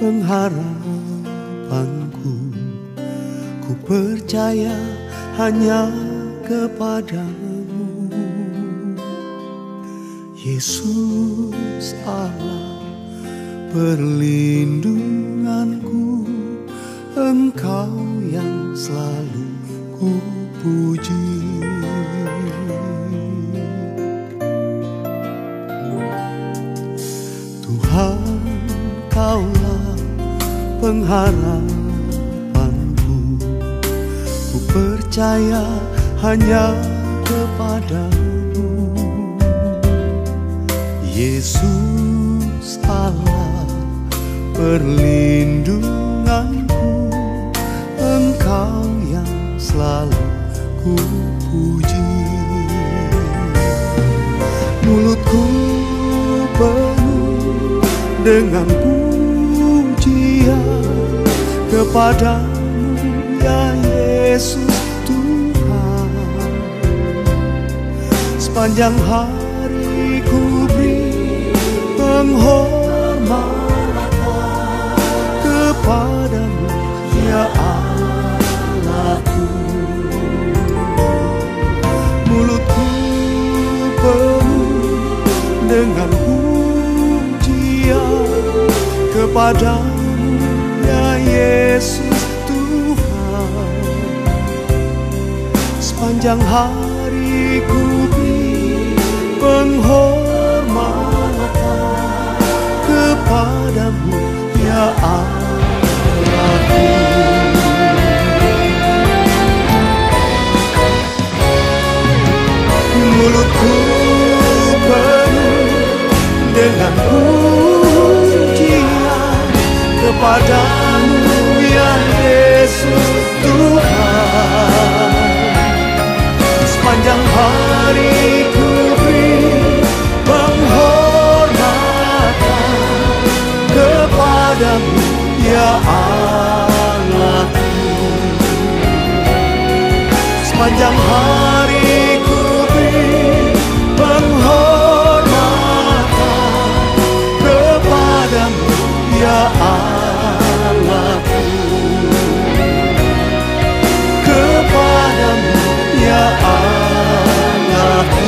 pengharapanku. Ku percaya hanya kepadamu, Yesus Allah perlindunganku. Engkau yang selalu ku puji. Tuhan, Kaulah pengharapanku. Ku percaya hanya kepadamu, Yesus Allah perlindunganku. Engkau yang selalu ku puji. Mulutku penuh dengan pujian kepadamu, ya Yesus Tuhan. Sepanjang hari ku beri penghormatan kepadamu, ya Allahku. Mulutku penuh dengan pujian kepadamu, ya Yesus Tuhan. Sepanjang hari ku beri penghormatan kepadamu, ya Allahku. Mulutku penuh dengan pujian kepadamu, ya Yesus Tuhan. Sepanjang hari ku beri penghormatan kepadamu, ya Allahku. Sepanjang hari ku beri penghormatan kepadamu, ya Allahku. Kepadamu, ya Allahku.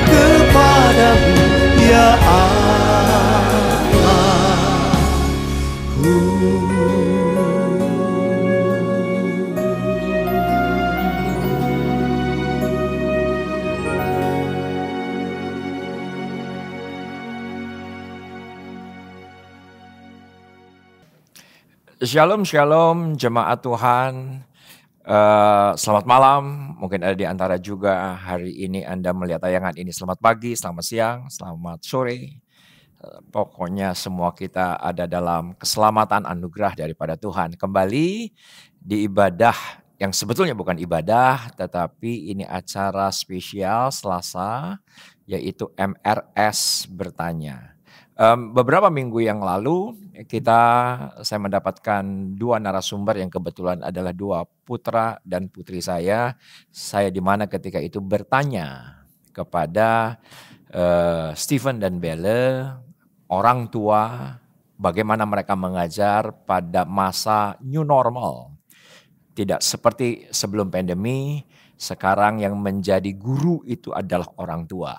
Kepadamu, ya Allahku. Shalom, shalom, jemaat Tuhan. Selamat malam, mungkin ada di antara juga hari ini Anda melihat tayangan ini. Selamat pagi, selamat siang, selamat sore. Pokoknya semua kita ada dalam keselamatan anugerah daripada Tuhan. Kembali di ibadah yang sebetulnya bukan ibadah, tetapi ini acara spesial Selasa, yaitu MRS Bertanya. Beberapa minggu yang lalu saya mendapatkan dua narasumber yang kebetulan adalah dua putra dan putri saya. Saya di mana ketika itu bertanya kepada Stephen dan Belle, orang tua, bagaimana mereka mengajar pada masa new normal. Tidak seperti sebelum pandemi, sekarang yang menjadi guru itu adalah orang tua.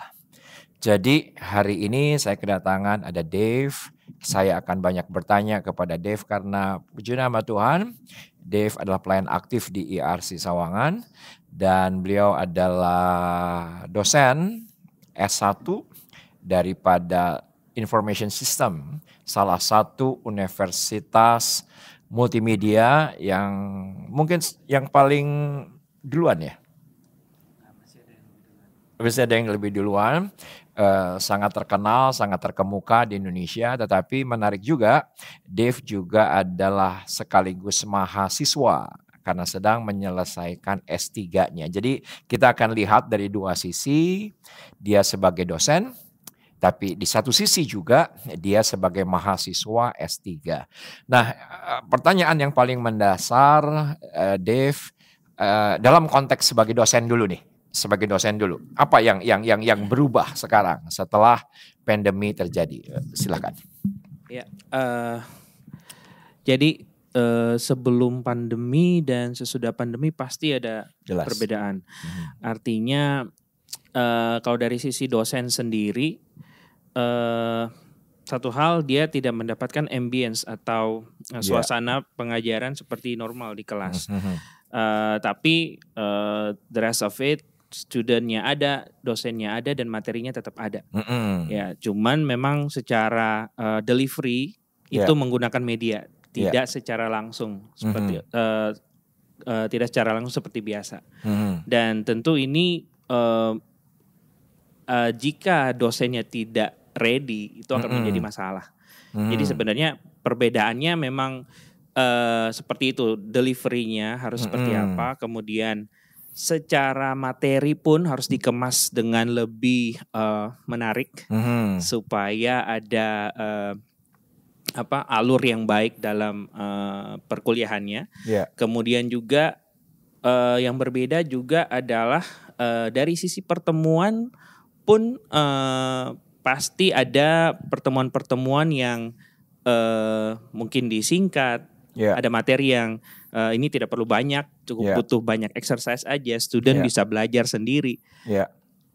Jadi hari ini saya kedatangan ada Dave. Saya akan banyak bertanya kepada Dave karena puji nama Tuhan, Dave adalah pelayan aktif di IRC Sawangan dan beliau adalah dosen S1 daripada Information System, salah satu universitas multimedia yang mungkin yang paling duluan ya. Masih ada yang lebih duluan. Sangat terkenal, sangat terkemuka di Indonesia, tetapi menarik juga, Dave juga adalah sekaligus mahasiswa karena sedang menyelesaikan S3-nya. Jadi kita akan lihat dari dua sisi, dia sebagai dosen, tapi di satu sisi juga dia sebagai mahasiswa S3. Nah, pertanyaan yang paling mendasar, Dave, dalam konteks sebagai dosen dulu nih. sebagai dosen dulu. Apa yang berubah sekarang setelah pandemi terjadi? Silakan. Ya, jadi sebelum pandemi dan sesudah pandemi pasti ada Jelas. perbedaan. Artinya kalau dari sisi dosen sendiri, satu hal dia tidak mendapatkan ambience atau suasana pengajaran seperti normal di kelas. Tapi the rest of it, studentnya ada, dosennya ada, dan materinya tetap ada. Ya, cuman memang secara delivery itu menggunakan media, tidak secara langsung seperti tidak secara langsung seperti biasa. Dan tentu ini jika dosennya tidak ready itu akan menjadi masalah. Jadi sebenarnya perbedaannya memang seperti itu, delivery-nya harus seperti apa, kemudian secara materi pun harus dikemas dengan lebih menarik supaya ada alur yang baik dalam perkuliahannya. Kemudian juga yang berbeda juga adalah dari sisi pertemuan pun pasti ada pertemuan-pertemuan yang mungkin disingkat, ada materi yang ini tidak perlu banyak, cukup butuh banyak exercise aja, student bisa belajar sendiri.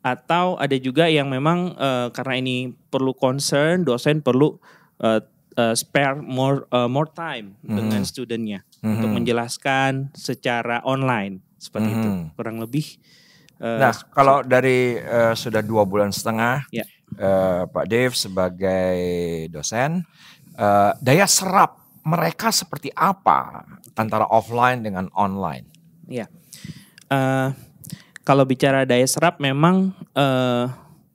Atau ada juga yang memang karena ini perlu concern, dosen perlu spare more time dengan studentnya untuk menjelaskan secara online seperti itu, kurang lebih. Nah, kalau dari sudah 2 bulan setengah, Pak Dave sebagai dosen, daya serap mereka seperti apa antara offline dengan online? Ya, kalau bicara daya serap memang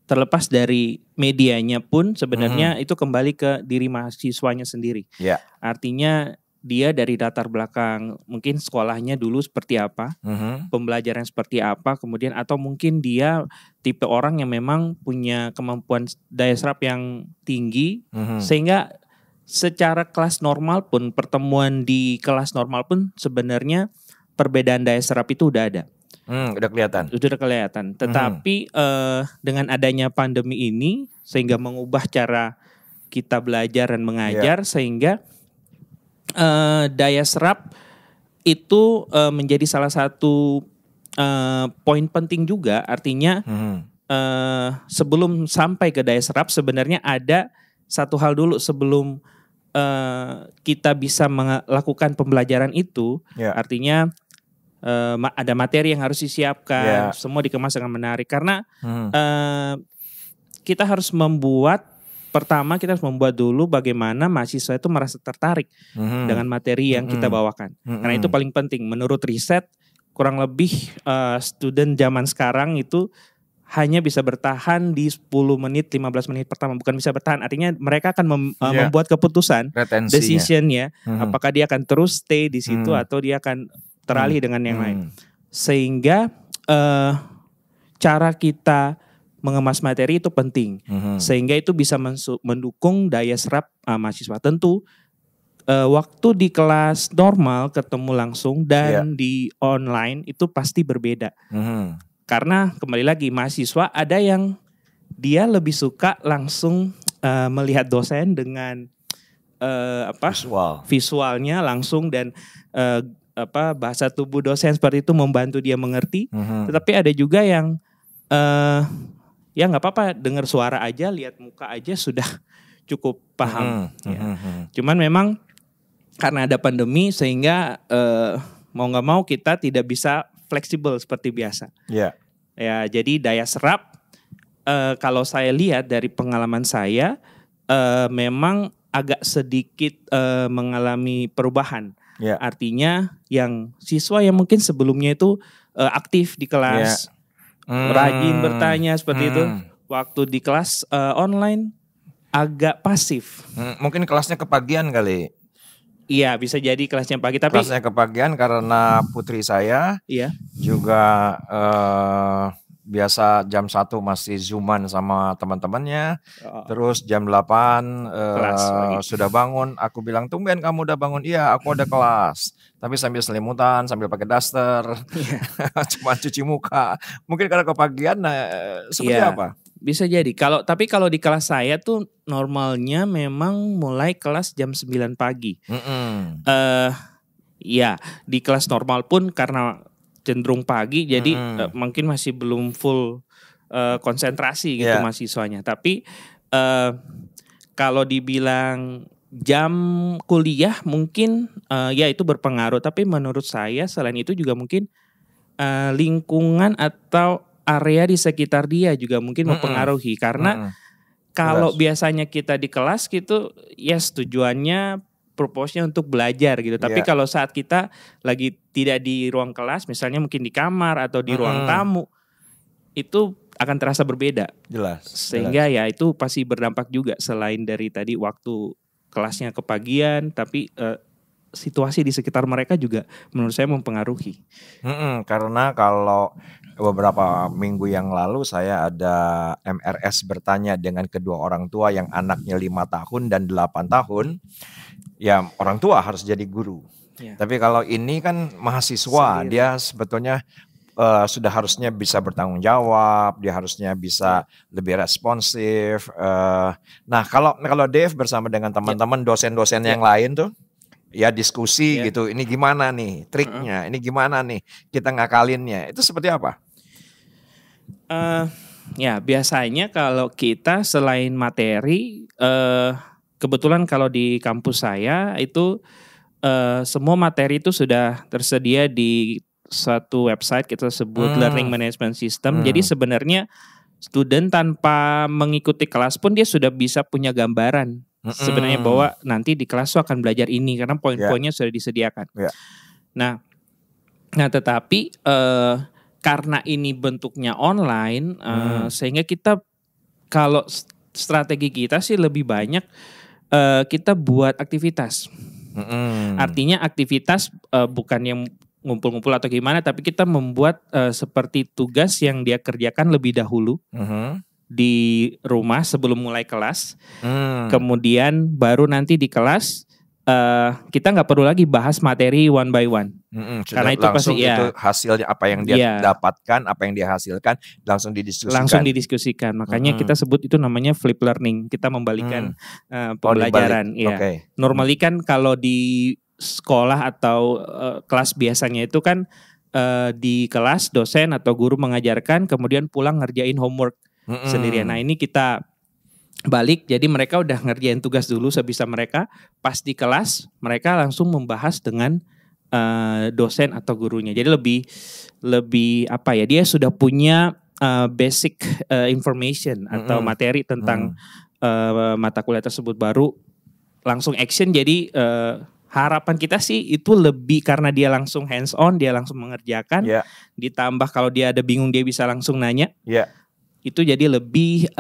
terlepas dari medianya pun sebenarnya itu kembali ke diri mahasiswanya sendiri. Artinya dia dari latar belakang mungkin sekolahnya dulu seperti apa, pembelajaran seperti apa, kemudian atau mungkin dia tipe orang yang memang punya kemampuan daya serap yang tinggi, sehingga secara kelas normal pun, pertemuan di kelas normal pun sebenarnya perbedaan daya serap itu udah ada. Udah kelihatan. Udah kelihatan. Tetapi dengan adanya pandemi ini sehingga mengubah cara kita belajar dan mengajar, sehingga daya serap itu menjadi salah satu poin penting juga. Artinya sebelum sampai ke daya serap sebenarnya ada satu hal dulu sebelum kita bisa melakukan pembelajaran itu. Artinya ada materi yang harus disiapkan, semua dikemas dengan menarik. Karena kita harus pertama kita harus membuat dulu bagaimana mahasiswa itu merasa tertarik dengan materi yang kita bawakan. Karena itu paling penting. Menurut riset, kurang lebih student zaman sekarang itu hanya bisa bertahan di 10 menit, 15 menit pertama. Bukan bisa bertahan, artinya mereka akan membuat keputusan, decision-nya. Apakah dia akan terus stay di situ atau dia akan teralih dengan yang lain. Sehingga cara kita mengemas materi itu penting. Sehingga itu bisa mendukung daya serap mahasiswa. Tentu waktu di kelas normal ketemu langsung dan di online itu pasti berbeda. Karena kembali lagi mahasiswa ada yang dia lebih suka langsung melihat dosen dengan visualnya langsung dan bahasa tubuh dosen seperti itu membantu dia mengerti. Tetapi ada juga yang ya nggak apa-apa dengar suara aja, lihat muka aja sudah cukup paham. Cuman memang karena ada pandemi sehingga mau nggak mau kita tidak bisa fleksibel seperti biasa. Ya, jadi daya serap kalau saya lihat dari pengalaman saya memang agak sedikit mengalami perubahan. Artinya yang siswa yang mungkin sebelumnya itu aktif di kelas, rajin bertanya seperti itu, waktu di kelas online agak pasif. Mungkin kelasnya kepagian kali. Iya, bisa jadi kelasnya pagi, tapi kelasnya kepagian karena putri saya juga biasa jam 1 masih zooman sama teman-temannya, Oh, terus jam 8 kelas pagi. sudah bangun, aku bilang, "Tumben kamu udah bangun." "Iya, aku ada kelas." Tapi sambil selimutan, sambil pakai daster, Iya. cuma cuci muka. Mungkin karena kepagian, seperti Iya, apa? bisa jadi. Tapi kalau di kelas saya tuh normalnya memang mulai kelas jam 9 pagi. Mhm. Ya, di kelas normal pun karena cenderung pagi, jadi mungkin masih belum full konsentrasi gitu Iya. mahasiswanya. Tapi kalau dibilang jam kuliah mungkin ya itu berpengaruh. Tapi menurut saya selain itu juga mungkin lingkungan atau area di sekitar dia juga mungkin mempengaruhi. Karena kalau biasanya kita di kelas gitu, yes tujuannya purpose-nya untuk belajar gitu. Tapi kalau saat kita lagi tidak di ruang kelas, misalnya mungkin di kamar atau di ruang tamu, itu akan terasa berbeda. Jelas. Sehingga ya itu pasti berdampak juga selain dari tadi waktu kelasnya kepagian, tapi situasi di sekitar mereka juga menurut saya mempengaruhi. Karena kalau beberapa minggu yang lalu saya ada MRS bertanya dengan kedua orang tua yang anaknya 5 tahun dan 8 tahun. Ya orang tua harus jadi guru. Ya. Tapi kalau ini kan mahasiswa, Sendiri. dia sebetulnya sudah harusnya bisa bertanggung jawab, dia harusnya bisa lebih responsif. Nah kalau Dave bersama dengan teman-teman dosen-dosen yang lain tuh, ya diskusi gitu. Ini gimana nih triknya? Ini gimana nih kita ngakalinnya? Itu seperti apa? Ya biasanya kalau kita selain materi, kebetulan kalau di kampus saya itu semua materi itu sudah tersedia di satu website kita sebut Learning Management System. Jadi sebenarnya student tanpa mengikuti kelas pun dia sudah bisa punya gambaran sebenarnya bahwa nanti di kelas tuh akan belajar ini karena poin-poinnya sudah disediakan. Nah tetapi karena ini bentuknya online, sehingga kita kalau strategi kita sih lebih banyak kita buat aktivitas. Artinya aktivitas bukan yang ngumpul-ngumpul atau gimana, tapi kita membuat seperti tugas yang dia kerjakan lebih dahulu di rumah sebelum mulai kelas. Kemudian baru nanti di kelas kita nggak perlu lagi bahas materi one by one. Karena itu langsung pasti itu hasil apa yang dia dapatkan, apa yang dia hasilkan langsung didiskusikan. Makanya kita sebut itu namanya flip learning. Kita membalikan pembelajaran. Normally kan kalau di sekolah atau kelas biasanya itu kan di kelas dosen atau guru mengajarkan kemudian pulang ngerjain homework sendirian. Nah ini kita balik, jadi mereka udah ngerjain tugas dulu sebisa mereka. Pas di kelas mereka langsung membahas dengan dosen atau gurunya. Jadi lebih apa ya? Dia sudah punya basic information atau materi tentang mata kuliah tersebut, baru langsung action. Jadi harapan kita sih itu lebih karena dia langsung hands on, dia langsung mengerjakan. Ditambah kalau dia ada bingung dia bisa langsung nanya. Itu jadi lebih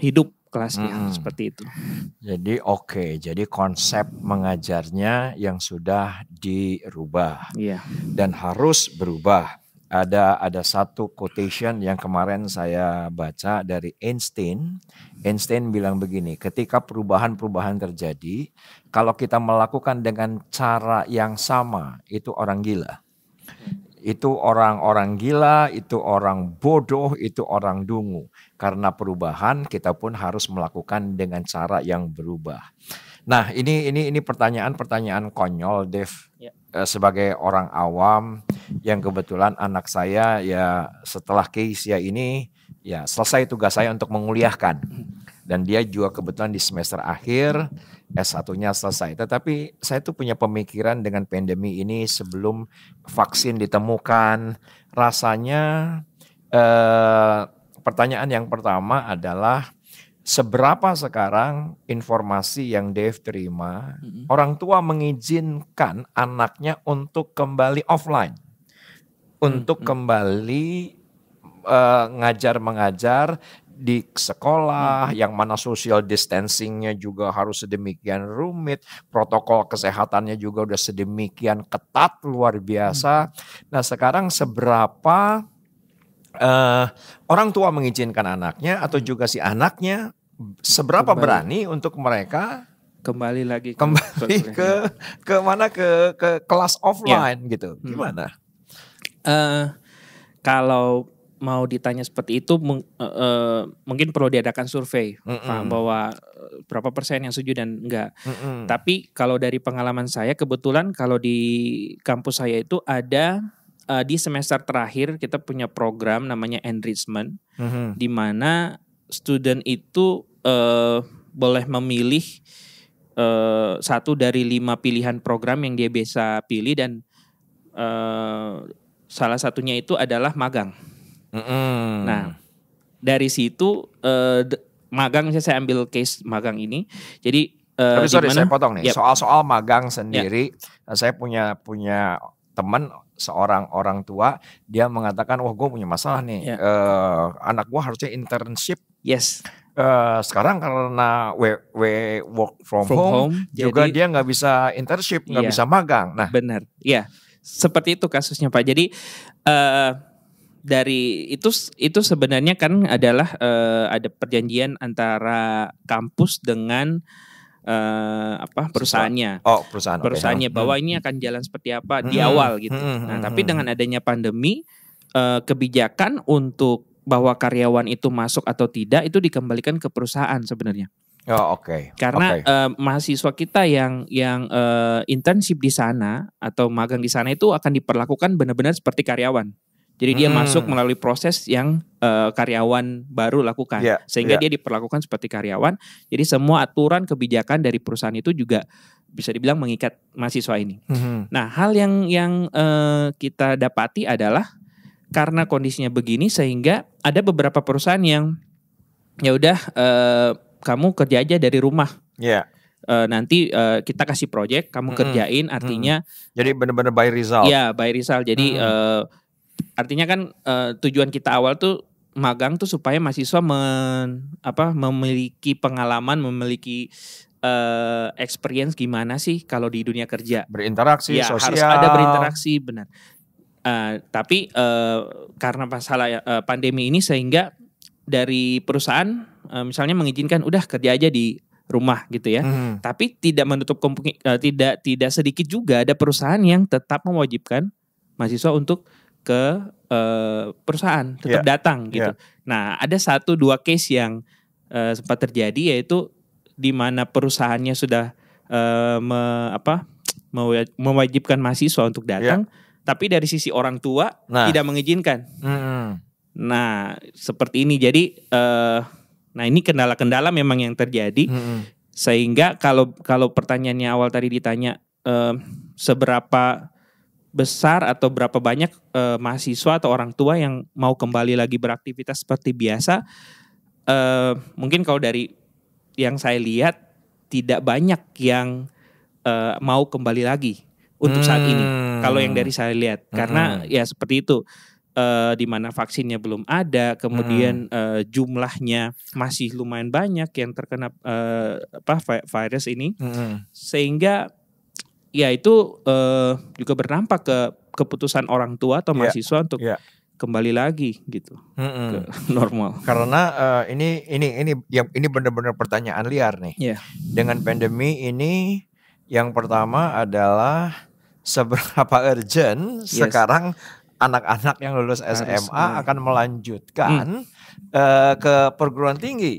hidup kelasnya seperti itu. Jadi jadi konsep mengajarnya yang sudah dirubah dan harus berubah. Ada satu quotation yang kemarin saya baca dari Einstein. Einstein bilang begini, ketika perubahan-perubahan terjadi, kalau kita melakukan dengan cara yang sama, itu orang gila. Itu orang-orang gila, itu orang bodoh, itu orang dungu. Karena perubahan kita pun harus melakukan dengan cara yang berubah. Nah, ini pertanyaan konyol, Dev. Sebagai orang awam yang kebetulan anak saya ya setelah Keisha ini ya selesai tugas saya untuk menguliahkan. Dan dia juga kebetulan di semester akhir S1-nya selesai. Tetapi saya tuh punya pemikiran dengan pandemi ini sebelum vaksin ditemukan. Rasanya pertanyaan yang pertama adalah seberapa sekarang informasi yang Dave terima, orang tua mengizinkan anaknya untuk kembali offline. Untuk kembali ngajar-mengajar di sekolah, yang mana social distancingnya juga harus sedemikian rumit, protokol kesehatannya juga udah sedemikian ketat luar biasa. Nah sekarang seberapa orang tua mengizinkan anaknya atau juga si anaknya seberapa berani untuk mereka Kembali lagi ke mana ke kelas offline gitu. Gimana? Kalau mau ditanya seperti itu mungkin perlu diadakan survei bahwa berapa persen yang setuju dan enggak. Tapi kalau dari pengalaman saya kebetulan kalau di kampus saya itu ada di semester terakhir kita punya program namanya enrichment di mana student itu boleh memilih 1 dari 5 pilihan program yang dia bisa pilih dan salah satunya itu adalah magang. Nah, dari situ magang saya ambil case magang ini. Jadi tapi sorry saya potong nih. Soal magang sendiri, saya punya teman seorang orang tua, dia mengatakan, wah gue punya masalah nih, anak gue harusnya internship. Yes. Sekarang karena work from home juga dia nggak bisa internship, nggak bisa magang. Nah, benar. Iya, seperti itu kasusnya Pak. Jadi dari itu sebenarnya kan adalah ada perjanjian antara kampus dengan perusahaannya. Perusahaannya bahwa ini akan jalan seperti apa di awal gitu. Nah, tapi dengan adanya pandemi, kebijakan untuk bahwa karyawan itu masuk atau tidak itu dikembalikan ke perusahaan sebenarnya. Oh, oke. Karena mahasiswa kita yang internship di sana atau magang di sana itu akan diperlakukan benar-benar seperti karyawan. Jadi dia masuk melalui proses yang karyawan baru lakukan, sehingga dia diperlakukan seperti karyawan. Jadi semua aturan kebijakan dari perusahaan itu juga bisa dibilang mengikat mahasiswa ini. Nah, hal yang kita dapati adalah karena kondisinya begini sehingga ada beberapa perusahaan yang ya udah kamu kerja aja dari rumah. Nanti kita kasih proyek, kamu kerjain, artinya jadi benar-benar by result. Iya, by result. Jadi artinya kan tujuan kita awal tuh magang tuh supaya mahasiswa memiliki pengalaman, memiliki experience gimana sih kalau di dunia kerja. Berinteraksi, sosial. Harus ada berinteraksi, benar. Tapi karena masalah pandemi ini sehingga dari perusahaan misalnya mengizinkan udah kerja aja di rumah gitu ya. Tapi tidak menutup tidak sedikit juga ada perusahaan yang tetap mewajibkan mahasiswa untuk ke perusahaan tetap datang gitu. Nah, ada 1-2 case yang sempat terjadi yaitu di mana perusahaannya sudah mewajibkan mahasiswa untuk datang. Tapi dari sisi orang tua tidak mengizinkan. Nah, seperti ini. Jadi, ini kendala-kendala memang yang terjadi. Sehingga kalau pertanyaannya awal tadi ditanya seberapa besar atau berapa banyak mahasiswa atau orang tua yang mau kembali lagi beraktivitas seperti biasa, mungkin kalau dari yang saya lihat tidak banyak yang mau kembali lagi untuk saat ini. Kalau yang dari saya lihat, karena ya seperti itu, di mana vaksinnya belum ada, kemudian jumlahnya masih lumayan banyak yang terkena virus ini, sehingga ya itu juga berdampak ke keputusan orang tua atau mahasiswa untuk kembali lagi gitu ke normal. Karena ini benar-benar pertanyaan liar nih. Dengan pandemi ini, yang pertama adalah seberapa urgent sekarang anak-anak yang lulus SMA akan melanjutkan ke perguruan tinggi.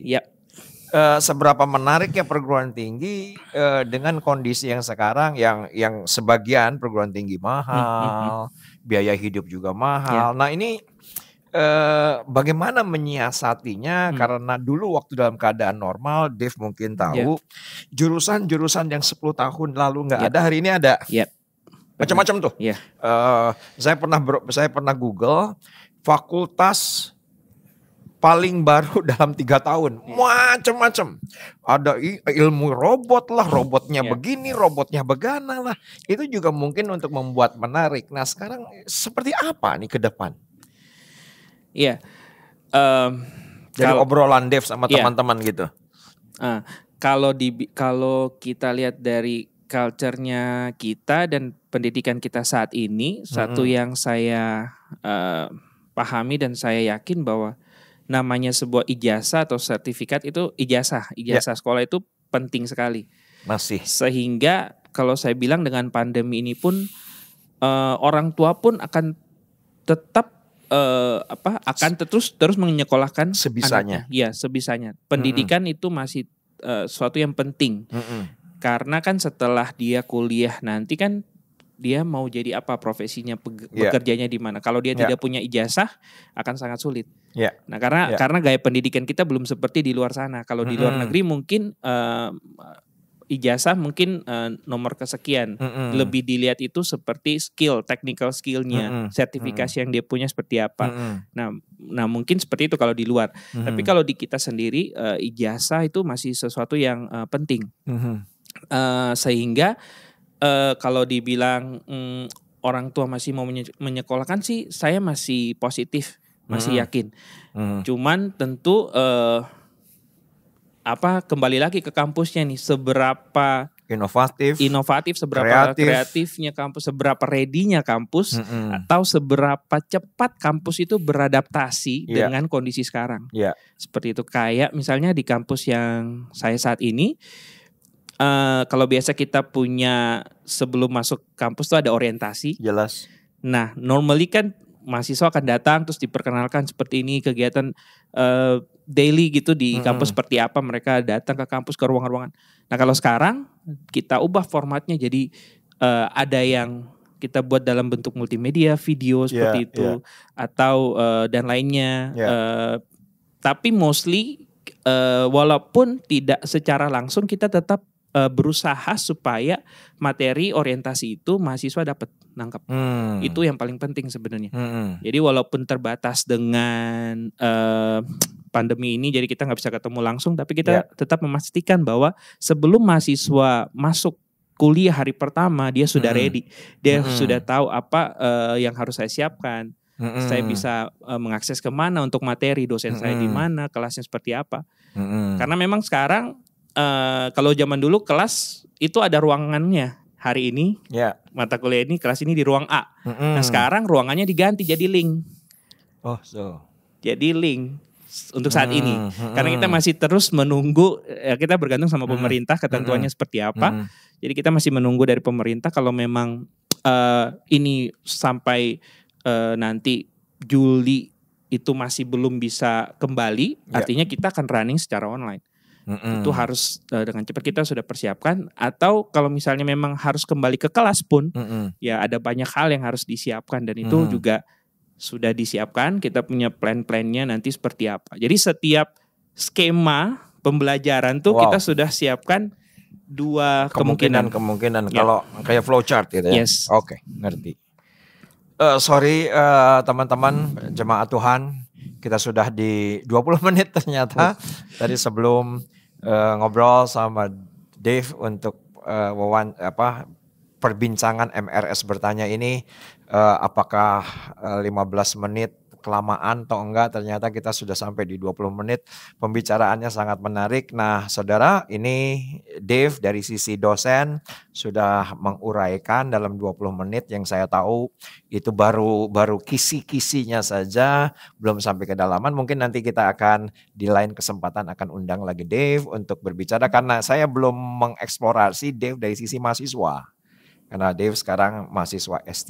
Seberapa menarik ya perguruan tinggi dengan kondisi yang sekarang yang sebagian perguruan tinggi mahal, biaya hidup juga mahal. Nah, ini bagaimana menyiasatinya? Karena dulu waktu dalam keadaan normal, Dave mungkin tahu jurusan-jurusan yang 10 tahun lalu nggak ada, hari ini ada. Macam-macam tuh. Saya pernah Google fakultas paling baru dalam 3 tahun. Macam-macam. Ada ilmu robot lah, robotnya begini, robotnya begana lah. Itu juga mungkin untuk membuat menarik. Nah, sekarang seperti apa nih ke depan? Dari obrolan Dev sama teman-teman gitu. Kalau kita lihat dari culture-nya kita dan pendidikan kita saat ini, satu yang saya pahami dan saya yakin bahwa namanya sebuah ijazah atau sertifikat itu ijazah sekolah itu penting sekali. Masih. Sehingga kalau saya bilang dengan pandemi ini pun orang tua pun akan tetap akan terus menyekolahkan sebisanya. anaknya. Ya, sebisanya. Pendidikan itu masih suatu yang penting. Karena kan setelah dia kuliah nanti kan dia mau jadi apa profesinya, bekerjanya di mana. Kalau dia tidak punya ijazah akan sangat sulit. Nah, karena gaya pendidikan kita belum seperti di luar sana. Kalau di luar negeri mungkin ijazah mungkin nomor kesekian. Lebih dilihat itu seperti skill, technical skillnya, sertifikasi yang dia punya seperti apa. Nah mungkin seperti itu kalau di luar. Tapi kalau di kita sendiri ijazah itu masih sesuatu yang penting. Sehingga kalau dibilang orang tua masih mau menyekolahkan sih, saya masih positif, masih yakin. Cuman tentu kembali lagi ke kampusnya nih, seberapa inovatif, seberapa kreatifnya kampus, seberapa ready-nya kampus, atau seberapa cepat kampus itu beradaptasi dengan kondisi sekarang. Seperti itu, kayak misalnya di kampus yang saya saat ini. Kalau biasa kita punya sebelum masuk kampus tuh ada orientasi. Jelas. Nah, normally kan mahasiswa akan datang terus diperkenalkan seperti ini kegiatan daily gitu di kampus seperti apa, mereka datang ke kampus ke ruangan-ruangan. Nah, kalau sekarang kita ubah formatnya jadi ada yang kita buat dalam bentuk multimedia, video seperti itu atau dan lainnya. Tapi mostly walaupun tidak secara langsung kita tetap berusaha supaya materi orientasi itu mahasiswa dapat nangkep. Itu yang paling penting sebenarnya. Jadi walaupun terbatas dengan pandemi ini, jadi kita nggak bisa ketemu langsung, tapi kita tetap memastikan bahwa sebelum mahasiswa masuk kuliah hari pertama dia sudah ready, dia sudah tahu apa yang harus saya siapkan. Saya bisa mengakses kemana untuk materi, dosen saya di mana, kelasnya seperti apa. Karena memang sekarang kalau zaman dulu kelas itu ada ruangannya. Hari ini mata kuliah ini, kelas ini di ruang A. Nah, sekarang ruangannya diganti jadi link. Jadi link untuk saat ini. Karena kita masih terus menunggu, kita bergantung sama pemerintah ketentuannya seperti apa. Jadi kita masih menunggu dari pemerintah. Kalau memang ini sampai nanti Juli itu masih belum bisa kembali, artinya kita akan running secara online. Itu harus dengan cepat kita sudah persiapkan. Atau kalau misalnya memang harus kembali ke kelas pun, ya ada banyak hal yang harus disiapkan, dan itu juga sudah disiapkan. Kita punya plan-plannya nanti seperti apa. Jadi setiap skema pembelajaran tuh kita sudah siapkan dua kemungkinan. Kalau kayak flowchart gitu ya. Oke, ngerti. Sorry teman-teman jemaat Tuhan, kita sudah di 20 menit ternyata. Tadi sebelum ngobrol sama Dave untuk perbincangan MRS bertanya ini, apakah 15 menit kelamaan atau enggak, ternyata kita sudah sampai di 20 menit. Pembicaraannya sangat menarik. Nah, saudara, ini Dave dari sisi dosen sudah menguraikan dalam 20 menit yang saya tahu itu baru kisi-kisinya saja, belum sampai kedalaman. Mungkin nanti kita akan di lain kesempatan akan undang lagi Dave untuk berbicara, karena saya belum mengeksplorasi Dave dari sisi mahasiswa. Karena Dave sekarang mahasiswa S3,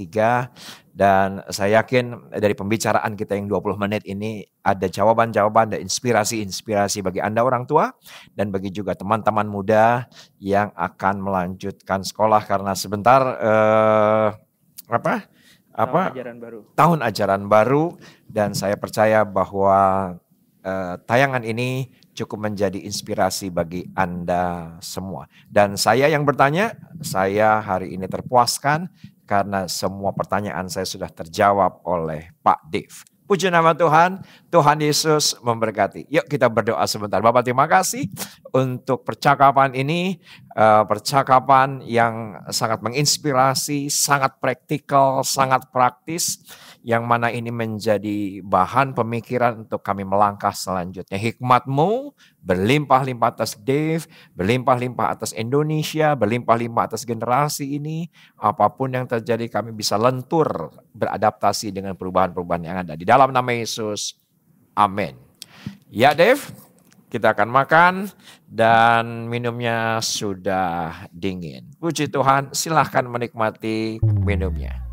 dan saya yakin dari pembicaraan kita yang 20 menit ini ada jawaban-jawaban, ada inspirasi-inspirasi bagi Anda orang tua dan bagi juga teman-teman muda yang akan melanjutkan sekolah, karena sebentar tahun ajaran baru, dan saya percaya bahwa tayangan ini cukup menjadi inspirasi bagi Anda semua. Dan saya yang bertanya, saya hari ini terpuaskan karena semua pertanyaan saya sudah terjawab oleh Pak Dave. Puji nama Tuhan, Tuhan Yesus memberkati. Yuk kita berdoa sebentar. Bapak, terima kasih untuk percakapan ini, percakapan yang sangat menginspirasi, sangat praktikal, sangat praktis, yang mana ini menjadi bahan pemikiran untuk kami melangkah selanjutnya. Hikmat-Mu berlimpah-limpah atas Dave, berlimpah-limpah atas Indonesia, berlimpah-limpah atas generasi ini. Apapun yang terjadi kami bisa lentur beradaptasi dengan perubahan-perubahan yang ada. Di dalam nama Yesus, amin. Ya Dave, kita akan makan dan minumnya sudah dingin. Puji Tuhan, silahkan menikmati minumnya.